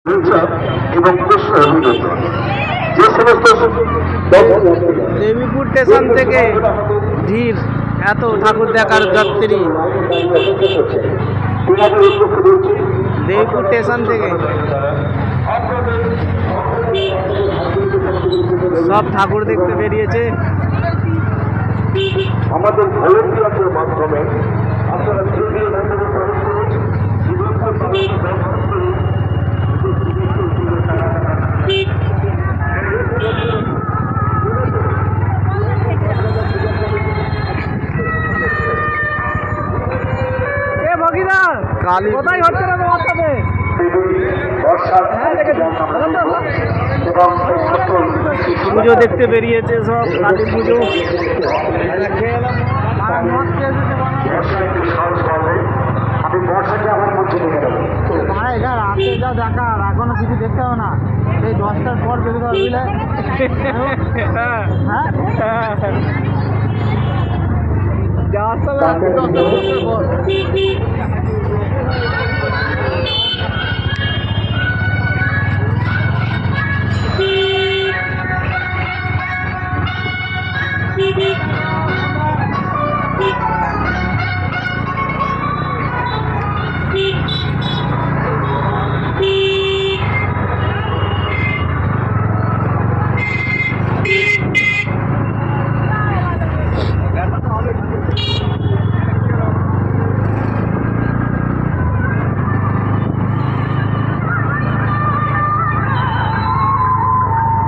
এবং যে সমস্ত দেবীপুর স্টেশন থেকে ভিড়, এত ঠাকুর দেখার যাত্রী দেবীপুর স্টেশন থেকে সব ঠাকুর দেখতে বেরিয়েছে। আমাদের ভলেন্টিয়ারদের মাধ্যমে আপনারা ধীরে ধীরে ভেতরে প্রবেশ করুন। কোথায় হচ্ছে না তোমার সাথে? পুজো দেখতে বেরিয়েছে সব, কালী পুজো। আমি বর্ষাকে আমার মধ্যে নিয়ে গেল এটা রাতে যা দেখার, এখনো কিছু দেখতে হবে না। এই 10টার পর বেরোতে বুঝলে। হ্যাঁ যাওয়ার সময় 10টার পর।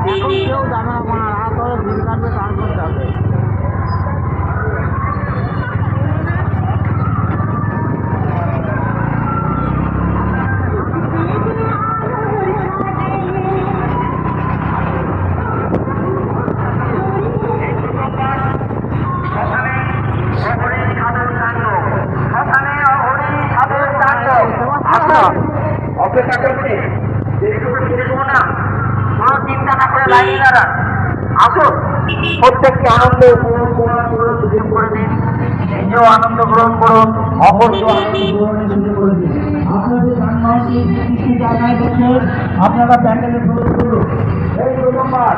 এখন কেউ জানে না, আমার রাত হলে ভিড় কাটবে, তারপর যাবে। অপেক্ষা করছি, না কোনো চিন্তা না করে লাইনে দাঁড়ান। আসুন, প্রত্যেককে আনন্দ উপভোগ করার সুযোগ করে দিন। নিজেও আনন্দ গ্রহণ করুন, অপরকেও আনন্দ গ্রহণের সুযোগ করে দিন। আপনাদের যানবাহনটি কি জায়গায় করছেন, আপনারা প্যান্ডেলে প্রবেশ করুন। এই প্রথমবার